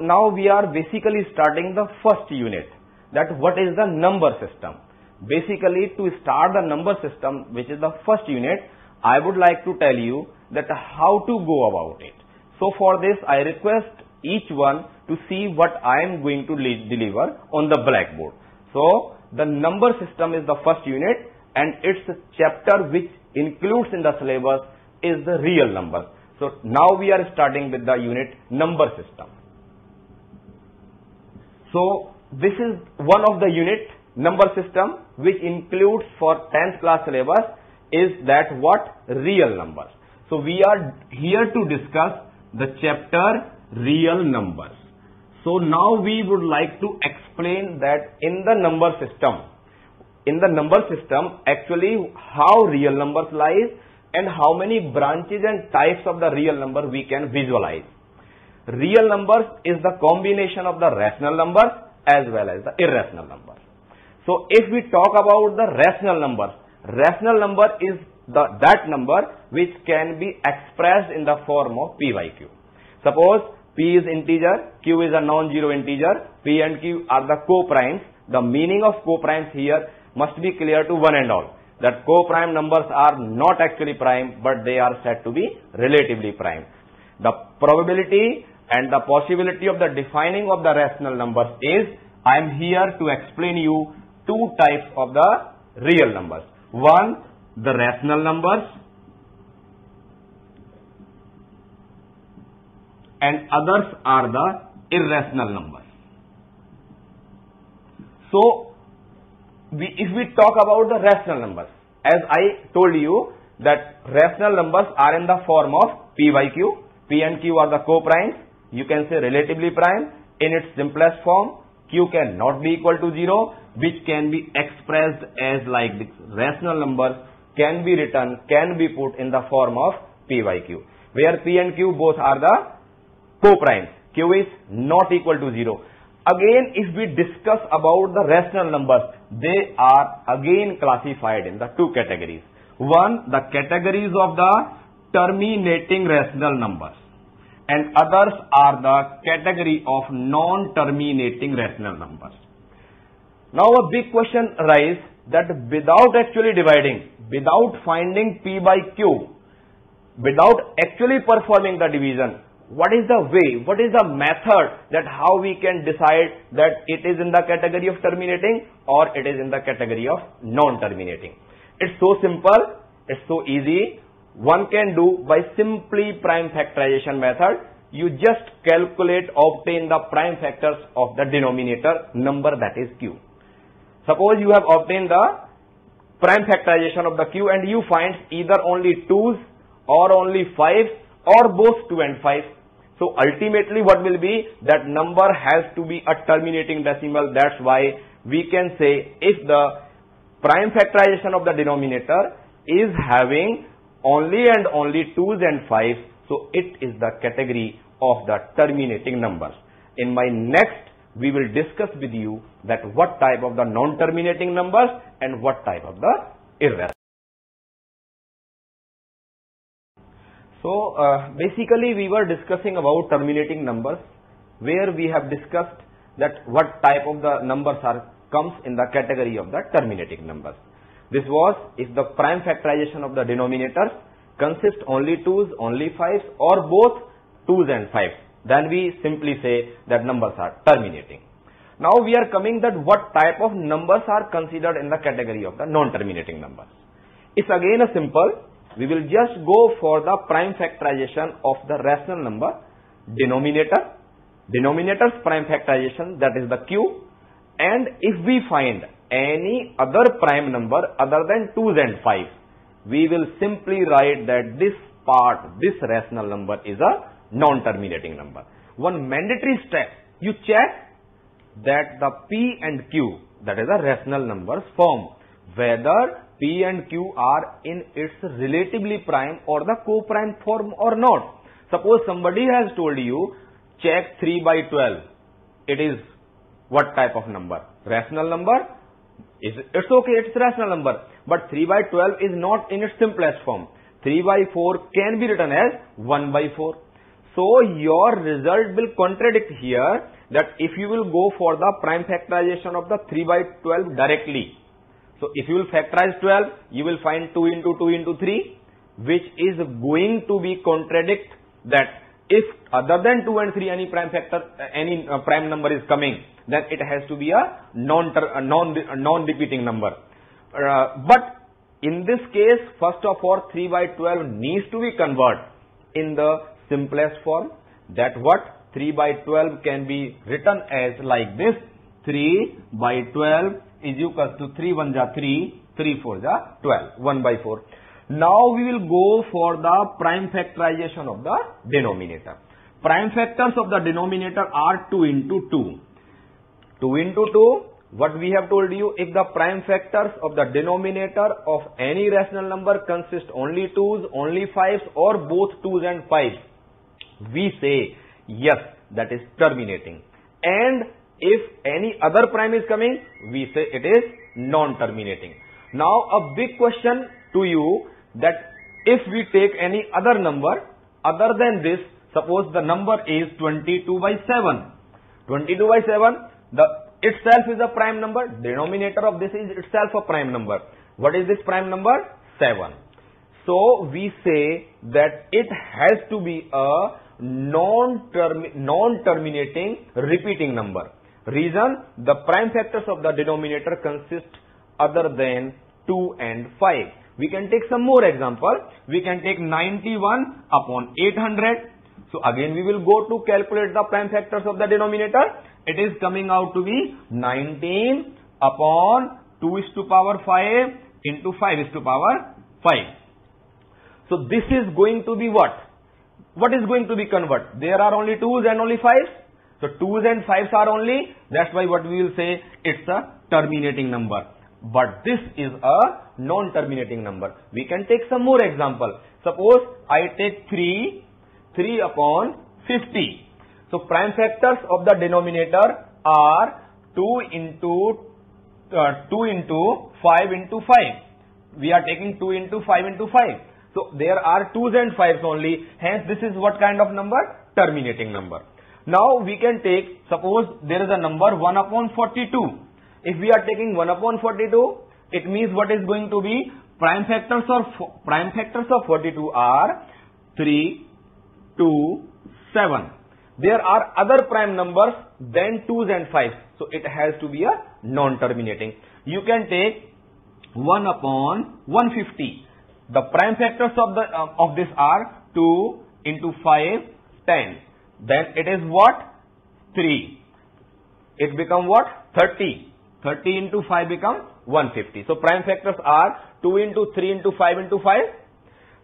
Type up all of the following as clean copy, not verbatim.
now we are basically starting the first unit, that what is the number system. Basically, to start the number system, which is the first unit, I would like to tell you that how to go about it. So for this, I request each one to see what I am going to deliver on the blackboard. So the number system is the first unit, and its chapter which includes in the syllabus is the real numbers. So now we are starting with the unit number system. So this is one of the unit number system which includes for 10th class syllabus is that what? Real numbers. So we are here to discuss the chapter real numbers. So now we would like to explain that in the number system, actually how real numbers lies and how many branches and types of the real number we can visualize. Real numbers is the combination of the rational numbers as well as the irrational numbers. So if we talk about the rational number is that number which can be expressed in the form of P by Q. Suppose P is integer, Q is a non-zero integer, P and Q are the co-primes. The meaning of co-primes here must be clear to one and all, that co-prime numbers are not actually prime, but they are said to be relatively prime. The probability and the possibility of the defining of the rational numbers is, I am here to explain you two types of the real numbers. One, the rational numbers, and others are the irrational numbers. So if we talk about the rational numbers, as I told you that rational numbers are in the form of P by Q. P and Q are the co-primes. You can say relatively prime. In its simplest form, Q cannot be equal to 0, which can be expressed as like this. Rational numbers can be written, can be put in the form of P by Q, where P and Q both are the co-primes. Q is not equal to 0. Again, if we discuss about the rational numbers, they are again classified in the two categories. One, the categories of the terminating rational numbers, and others are the category of non-terminating rational numbers. Now a big question arises that without actually dividing, without finding P by Q, without actually performing the division, what is the way, what is the method that how we can decide that it is in the category of terminating or it is in the category of non-terminating? It's so simple, it's so easy. One can do by simply prime factorization method. You just calculate, obtain the prime factors of the denominator number, that is Q. Suppose you have obtained the prime factorization of the Q and you find either only 2's or only 5's or both 2 and 5. So ultimately what will be, that number has to be a terminating decimal. That's why we can say if the prime factorization of the denominator is having only and only 2's and 5's, so it is the category of the terminating numbers. In my next, we will discuss with you that what type of the non-terminating numbers and what type of the irrational. So basically we were discussing about terminating numbers, where we have discussed that what type of the numbers comes in the category of the terminating numbers. This was if the prime factorization of the denominators consists only 2's, only 5's or both 2's and 5's. Then we simply say that numbers are terminating. Now we are coming that what type of numbers are considered in the category of the non-terminating numbers. It's again a simple. We will just go for the prime factorization of the rational number denominator's prime factorization, that is the Q, and if we find any other prime number other than 2's and 5's, we will simply write that this rational number is a non-terminating number. One mandatory step, you check that the P and Q, that is a rational numbers form, whether P and Q are in its relatively prime or the co-prime form or not. Suppose somebody has told you, check 3 by 12. It is what type of number? Rational number? It's okay, it's rational number. But 3 by 12 is not in its simplest form. 3 by 4 can be written as 1 by 4. So your result will contradict here, that if you will go for the prime factorization of the 3 by 12 directly. So if you will factorize 12, you will find 2 into 2 into 3, which is going to be contradict that if other than 2 and 3 any prime factor, any prime number is coming, then it has to be a non-repeating number. But in this case, first of all, 3 by 12 needs to be converted in the simplest form. That what? 3 by 12 can be written as like this. 3 by 12 is equal to 3 1 ja 3, 3 4 ja 12, 1 by 4. Now we will go for the prime factorization of the denominator. Prime factors of the denominator are 2 into 2. 2 into 2, what we have told you, if the prime factors of the denominator of any rational number consist only 2's, only 5's, or both 2's and 5's, we say yes, that is terminating. And if any other prime is coming, we say it is non-terminating. Now a big question to you, that if we take any other number other than this, suppose the number is 22 by 7. 22 by 7, the itself is a prime number. Denominator of this is itself a prime number. What is this prime number? 7. So we say that it has to be a non-terminating repeating number. Reason, the prime factors of the denominator consist other than 2 and 5. We can take some more example. We can take 91 upon 800. So again we will go to calculate the prime factors of the denominator. It is coming out to be 19 upon 2 is to power 5 into 5 is to power 5. So this is going to be what? What is going to be converted? There are only 2's and only 5's. So 2's and 5's are only. That's why what we will say, it's a terminating number. But this is a non-terminating number. We can take some more example. Suppose I take 3 upon 50. So prime factors of the denominator are 2 into 5 into 5. We are taking 2 into 5 into 5. So there are 2's and 5's only. Hence this is what kind of number? Terminating number. Now we can take, suppose there is a number 1 upon 42. If we are taking 1 upon 42, it means what is going to be? Prime factors of 42 are 3, 2, 7. There are other prime numbers than 2's and 5's. So it has to be a non-terminating. You can take 1 upon 150. The prime factors of this are 2 into 5, 10. Then it is what? 3. It become what? 30. 30 into 5 become 150. So prime factors are 2 into 3 into 5 into 5.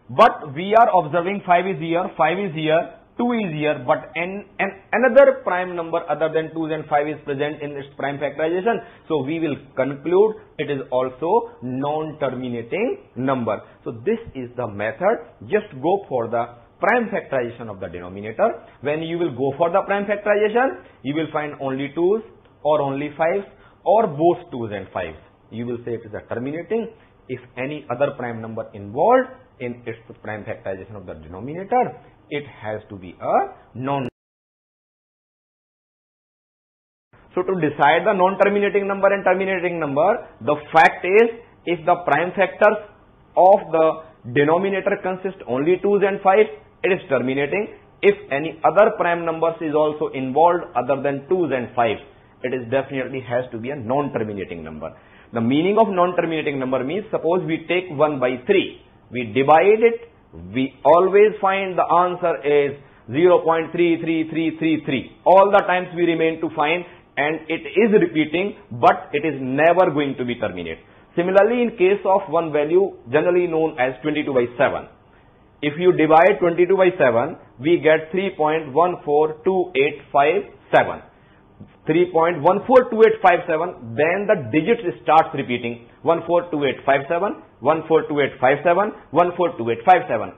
But we are observing 5 is here, 5 is here, 2 is here, but another prime number other than 2's and 5 is present in its prime factorization. So we will conclude it is also non-terminating number. So this is the method. Just go for the prime factorization of the denominator. When you will go for the prime factorization, you will find only 2's or only 5's or both 2's and 5's. You will say it is a terminating. If any other prime number involved in its prime factorization of the denominator, it has to be a non. So to decide the non-terminating number and terminating number, the fact is, if the prime factors of the denominator consist only 2's and 5's, it is terminating. If any other prime numbers is also involved other than 2's and 5's, it is definitely has to be a non-terminating number. The meaning of non-terminating number means, suppose we take 1 by 3, we divide it, we always find the answer is 0.33333. All the times we remain to find, and it is repeating, but it is never going to be terminated. Similarly, in case of one value generally known as 22 by 7, if you divide 22 by 7, we get 3.142857. 3.142857, then the digits starts repeating 142857, 142857, 142857.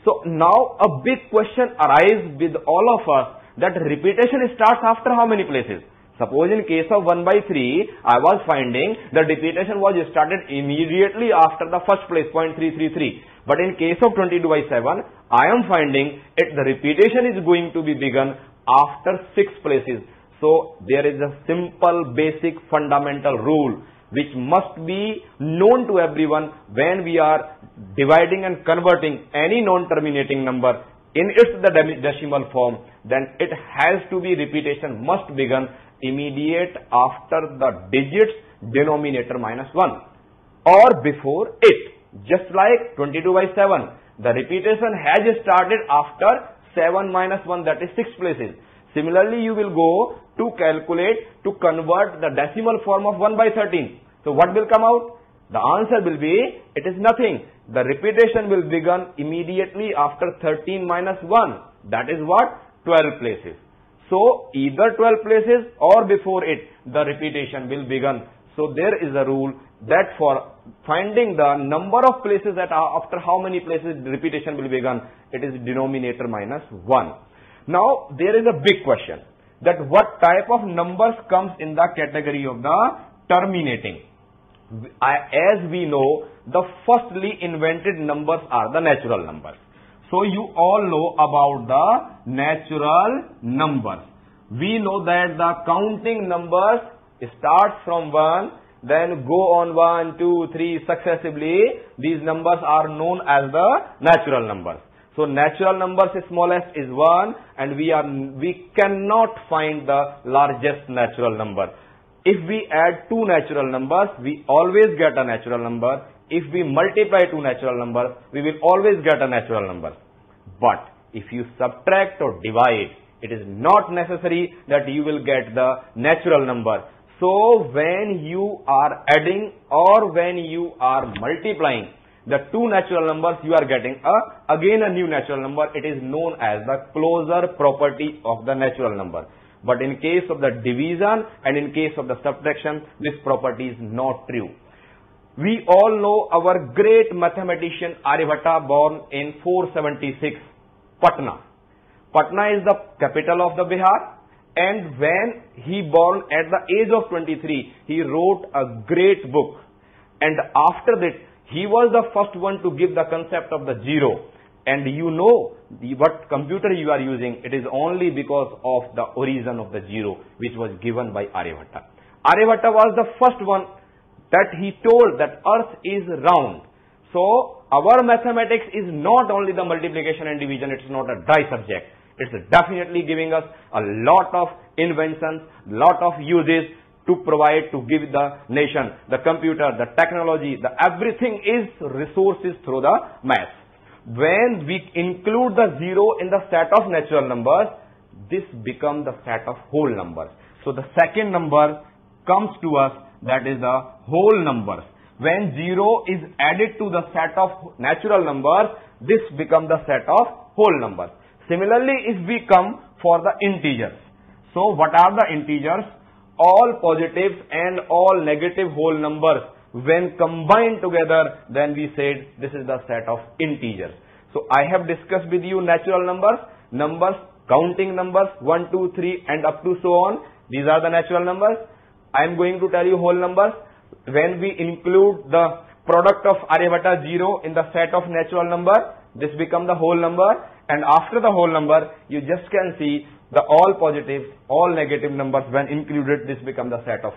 So now a big question arises with all of us, that repetition starts after how many places? Suppose in case of 1 by 3, I was finding the repetition was started immediately after the first place, 0.333. But in case of 22 by 7, I am finding the repetition is going to be begun after 6 places. So there is a simple, basic, fundamental rule which must be known to everyone when we are dividing and converting any non-terminating number in its decimal form. Then it has to be repetition must begin immediate after the digits denominator minus 1 or before it. Just like 22 by 7, the repetition has started after 7 minus 1, that is 6 places. Similarly, you will go to calculate to convert the decimal form of 1 by 13. So what will come out? The answer will be, it is nothing. The repetition will begin immediately after 13 minus 1. That is what? 12 places. So either 12 places or before it, the repetition will begin. So there is a rule that for finding the number of places that are after how many places the repetition will begin, it is denominator minus 1. Now there is a big question that what type of numbers comes in the category of the terminating. As we know, the firstly invented numbers are the natural numbers. So you all know about the natural numbers. We know that the counting numbers start from 1, then go on 1, 2, 3 successively. These numbers are known as the natural numbers. So natural numbers smallest is 1, and we cannot find the largest natural number. If we add two natural numbers, we always get a natural number. If we multiply two natural numbers, we will always get a natural number. But if you subtract or divide, it is not necessary that you will get the natural number. So when you are adding or when you are multiplying the two natural numbers, you are getting again a new natural number. It is known as the closure property of the natural number. But in case of the division and in case of the subtraction, this property is not true. We all know our great mathematician Aryabhatta, born in 476, Patna. Patna is the capital of the Bihar, and when he born at the age of 23, he wrote a great book. And after that, he was the first one to give the concept of the zero. And you know what computer you are using, it is only because of the origin of the zero which was given by Aryabhatta. Aryabhatta was the first one that he told that earth is round. So our mathematics is not only the multiplication and division, it is not a dry subject. It is definitely giving us a lot of inventions, lot of uses to provide, to give the nation, the computer, the technology, the everything is resources through the math. When we include the zero in the set of natural numbers, this becomes the set of whole numbers. So the second number comes to us, that is the whole numbers. When zero is added to the set of natural numbers, this becomes the set of whole numbers. Similarly, if we come for the integers. So what are the integers? All positives and all negative whole numbers. When combined together, then we said this is the set of integers. So I have discussed with you natural numbers, counting numbers, 1, 2, 3 and up to so on. These are the natural numbers. I am going to tell you whole numbers. When we include the product of Aryabhatta 0 in the set of natural number, this becomes the whole number. And after the whole number, you just can see the all positives, all negative numbers when included, this becomes the set of.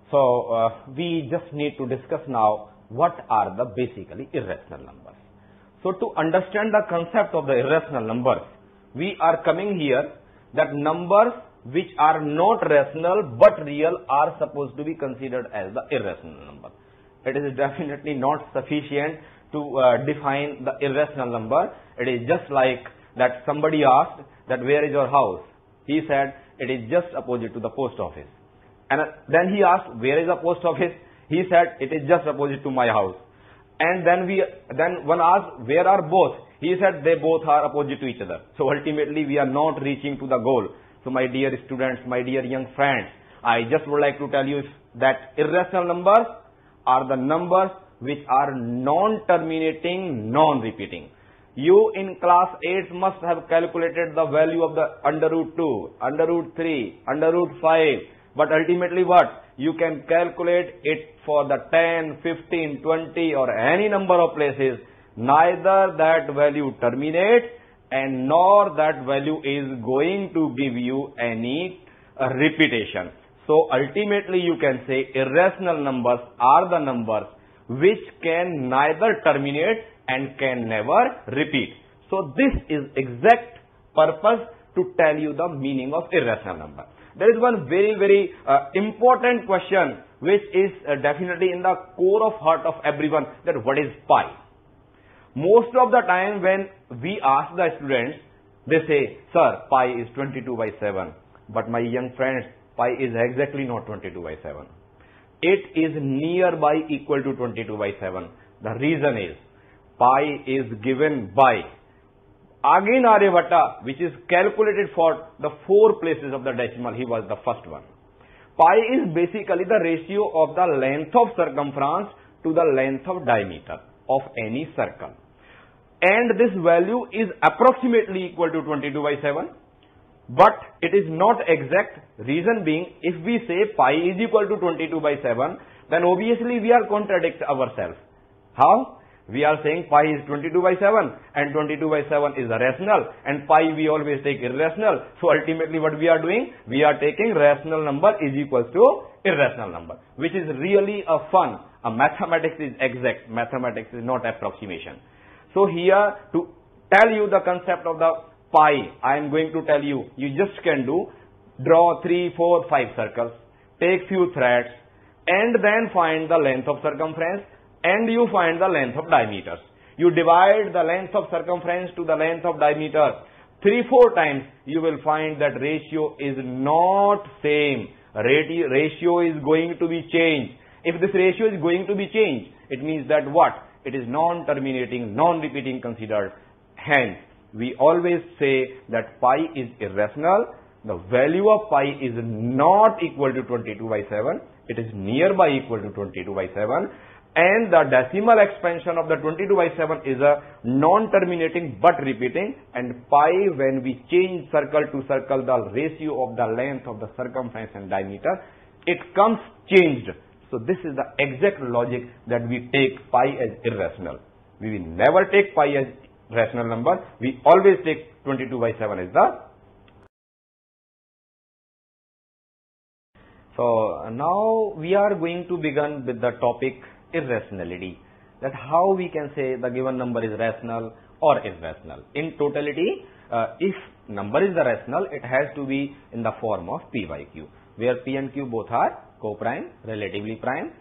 So we just need to discuss now what are the basically irrational numbers. So to understand the concept of the irrational numbers, we are coming here that numbers which are not rational but real are supposed to be considered as the irrational number. It is definitely not sufficient to define the irrational number. It is just like that somebody asked that where is your house? He said it is just opposite to the post office. And then he asked, where is the post office? He said, it is just opposite to my house. And then one asked, where are both? He said, they both are opposite to each other. So ultimately, we are not reaching to the goal. So my dear students, my dear young friends, I just would like to tell you that irrational numbers are the numbers which are non-terminating, non-repeating. You in class 8 must have calculated the value of the under root 2, under root 3, under root 5. But ultimately what? You can calculate it for the 10, 15, 20 or any number of places. Neither that value terminates and nor that value is going to give you any repetition. So ultimately you can say irrational numbers are the numbers which can neither terminate and can never repeat. So this is exact purpose to tell you the meaning of irrational number. There is one very important question which is definitely in the core of heart of everyone, that what is pi? Most of the time when we ask the students, they say, sir, pi is 22 by 7. But my young friends, pi is exactly not 22 by 7. It is nearby equal to 22 by 7. The reason is, pi is given by again Aryabhatta, which is calculated for the 4 places of the decimal. He was the first one. Pi is basically the ratio of the length of circumference to the length of diameter of any circle. And this value is approximately equal to 22 by 7. But it is not exact. Reason being, if we say pi is equal to 22 by 7, then obviously we are contradict ourselves. How? We are saying pi is 22 by 7 and 22 by 7 is a rational, and pi we always take irrational. So ultimately what we are doing? We are taking rational number is equals to irrational number, which is really a fun. A mathematics is exact. Mathematics is not approximation. So here to tell you the concept of the pi, I am going to tell you, you just can do, draw 3, 4, 5 circles, take few threads and then find the length of circumference and you find the length of diameters. You divide the length of circumference to the length of diameter 3, 4 times, you will find that ratio is not same. Ratio is going to be changed. If this ratio is going to be changed, it means that what? It is non-terminating, non-repeating considered. Hence, we always say that pi is irrational. The value of pi is not equal to 22 by 7. It is nearby equal to 22 by 7. And the decimal expansion of the 22 by 7 is a non-terminating but repeating. And pi, when we change circle to circle, the ratio of the length of the circumference and diameter, it comes changed. So this is the exact logic that we take pi as irrational. We will never take pi as rational number. We always take 22 by 7 as the. So now we are going to begin with the topic irrationality. That how we can say the given number is rational or irrational. In totality, if number is the rational, it has to be in the form of p by q, where p and q both are co-prime, relatively prime,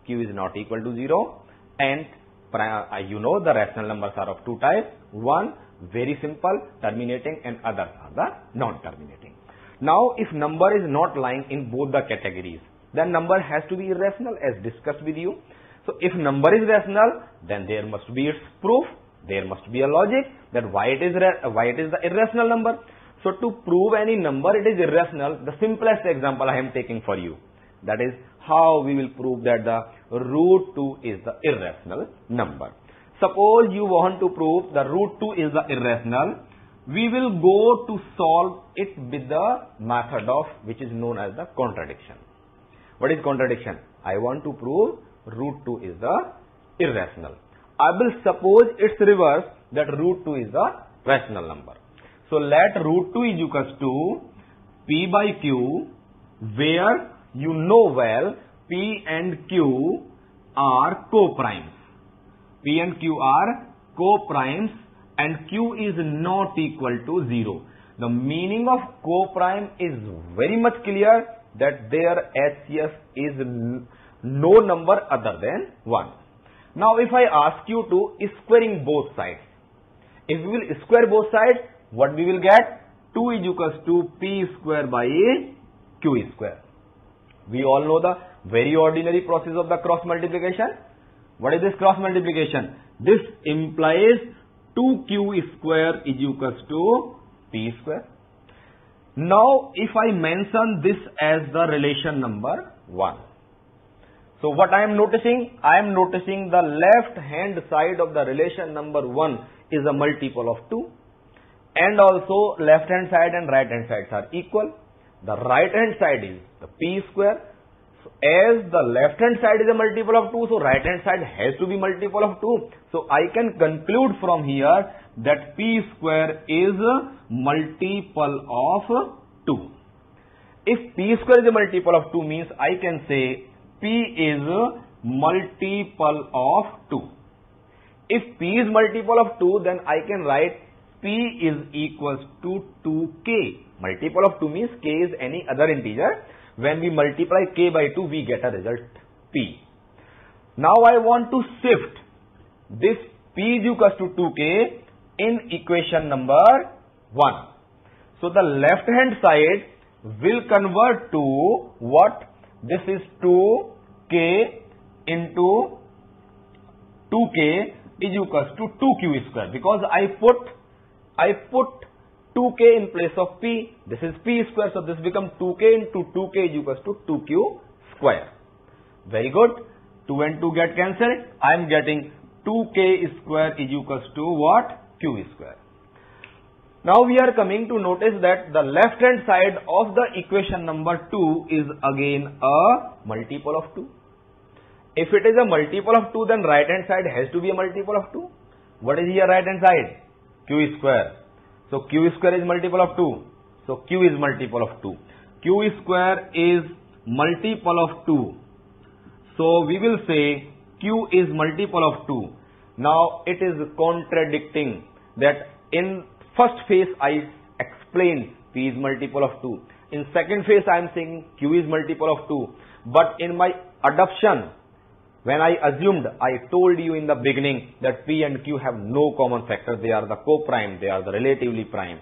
q is not equal to 0, and you know the rational numbers are of 2 types. One very simple, terminating, and others are the non-terminating. Now if number is not lying in both the categories, then number has to be irrational as discussed with you. So if number is rational, then there must be its proof, there must be a logic that why it is the irrational number. So to prove any number it is irrational, the simplest example I am taking for you. That is how we will prove that the root 2 is the irrational number. Suppose you want to prove the root 2 is the irrational, we will go to solve it with the method of which is known as the contradiction. What is contradiction? I want to prove root 2 is the irrational. I will suppose its reverse, that root 2 is the rational number. So let root 2 is equals to p by q, where you know well p and q are co-primes. P and q are co-primes and q is not equal to 0. The meaning of co-prime is very much clear, that their HCF is no number other than 1. Now if I ask you to squaring both sides, if we will square both sides, what we will get? 2 is equals to p square by q square. We all know the very ordinary process of the cross multiplication. What is this cross multiplication? This implies 2q square is equals to p square. Now if I mention this as the relation number 1. So what I am noticing? I am noticing the left hand side of the relation number 1 is a multiple of 2, and also left hand side and right hand sides are equal. The right hand side is the p square. So as the left hand side is a multiple of 2, so right hand side has to be multiple of 2. So I can conclude from here that p square is a multiple of 2. If p square is a multiple of 2 means I can say p is a multiple of 2. If p is multiple of 2, then I can write p is equals to 2k. Multiple of 2 means k is any other integer. When we multiply k by 2, we get a result p. Now I want to shift this p is equals to 2k in equation number 1. So the left hand side will convert to what? This is 2k into 2k is equals to 2q square, because I put 2k in place of p. This is p square, so this becomes 2k into 2k is equals to 2q square. Very good. 2 and 2 get cancelled. I am getting 2k square is equals to what? Q square. Now we are coming to notice that the left hand side of the equation number 2 is again a multiple of 2. If it is a multiple of 2, then right hand side has to be a multiple of 2. What is here right hand side? Q square. So q square is multiple of 2. So q is multiple of 2. Q square is multiple of 2. So we will say q is multiple of 2. Now it is contradicting that in first phase I explained p is multiple of 2. In second phase I am saying q is multiple of 2. But in my adoption, when I assumed, I told you in the beginning that p and q have no common factor. They are the co-prime, they are the relatively prime.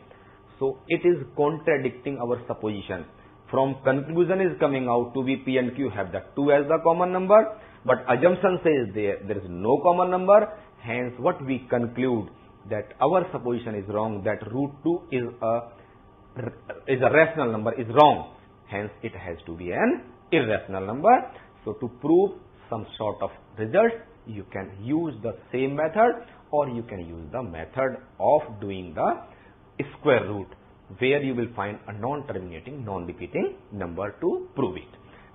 So it is contradicting our supposition. From conclusion is coming out to be p and q have the 2 as the common number, but assumption says there is no common number. Hence what we conclude that our supposition is wrong, that root 2 is a rational number, is wrong. Hence it has to be an irrational number. So to prove some sort of result, you can use the same method, or you can use the method of doing the square root, where you will find a non-terminating, non-repeating number to prove it.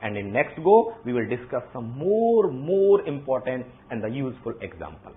And in next go, we will discuss some more important and the useful examples.